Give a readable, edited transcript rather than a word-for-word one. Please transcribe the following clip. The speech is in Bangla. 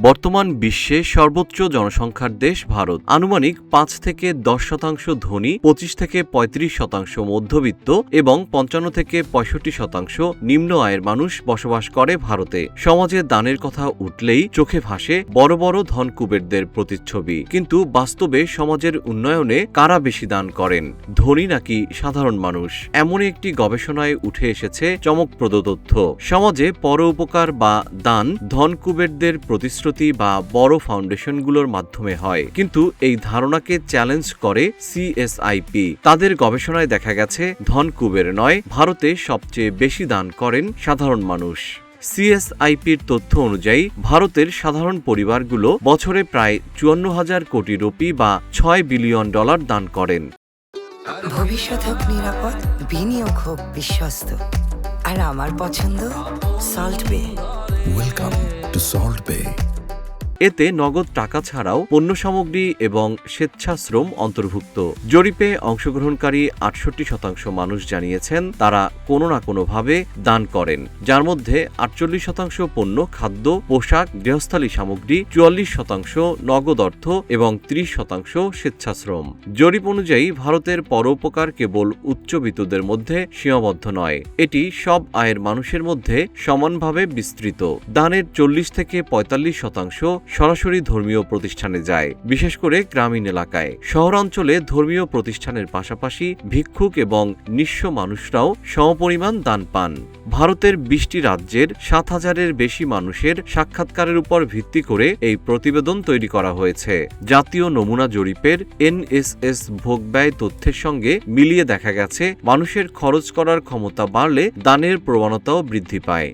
বর্তমান বিশ্বে সর্বোচ্চ জনসংখ্যার দেশ ভারত। আনুমানিক ৫ থেকে ১০% ধনী, ২৫ থেকে ৩৫% মধ্যবিত্ত এবং ৫৫ থেকে ৬৫% নিম্ন আয়ের মানুষ বসবাস করে ভারতে। সমাজে দানের কথা উঠলেই চোখে ভাসে বড় বড় ধনকুবেরদের প্রতিচ্ছবি। কিন্তু বাস্তবে সমাজের উন্নয়নে কারা বেশি দান করেন, ধনী নাকি সাধারণ মানুষ? এমনই একটি গবেষণায় উঠে এসেছে চমকপ্রদ তথ্য। সমাজে পরোপকার বা দান ধনকুবেরদের প্রতিশ্রুতি বা বড় ফাউন্ডেশনগুলোর মাধ্যমে হয়, কিন্তু এই ধারণাকে চ্যালেঞ্জ করে সিএসআইপি। তাদের গবেষণায় দেখা গেছে ধনকুবের নয়, ভারতে সবচেয়ে বেশি দান করেন সাধারণ মানুষ। সিএসআইপির তথ্য অনুযায়ী ভারতের সাধারণ পরিবারগুলো বছরে প্রায় ৫৪,০০০ কোটি রুপি বা $৬ বিলিয়ন দান করেন। ভবিষ্যৎ হোক নিরাপদ, বিনিয়োগ হোক বিশ্বস্ত, আর আমার পছন্দ সল্ট বে। ওয়েলকাম টু সল্ট বে। এতে নগদ টাকা ছাড়াও পণ্য সামগ্রী এবং স্বেচ্ছাশ্রম অন্তর্ভুক্ত। জরিপে অংশগ্রহণকারী ৬৮% মানুষ জানিয়েছেন তারা কোনো না কোনোভাবে দান করেন, যার মধ্যে ৪৮% পণ্য, খাদ্য, পোশাক, গৃহস্থালী সামগ্রী, ৪৪% নগদ অর্থ এবং ৩০% স্বেচ্ছাশ্রম। জরিপ অনুযায়ী ভারতের পরোপকার কেবল উচ্চবিত্তদের মধ্যে সীমাবদ্ধ নয়, এটি সব আয়ের মানুষের মধ্যে সমানভাবে বিস্তৃত। দানের ৪০ থেকে ৪৫% সরাসরি ধর্মীয় প্রতিষ্ঠানে যায়, বিশেষ করে গ্রামীণ এলাকায়। শহরাঞ্চলে ধর্মীয় প্রতিষ্ঠানের পাশাপাশি ভিক্ষুক এবং নিঃস্ব মানুষরাও সমপরিমাণ দান পান। ভারতের ২০টি রাজ্যের ৭,০০০-এর বেশি মানুষের সাক্ষাৎকারের উপর ভিত্তি করে এই প্রতিবেদন তৈরি করা হয়েছে। জাতীয় নমুনা জরিপের এনএসএস ভোগব্যয় তথ্যের সঙ্গে মিলিয়ে দেখা গেছে মানুষের খরচ করার ক্ষমতা বাড়লে দানের প্রবণতাও বৃদ্ধি পায়।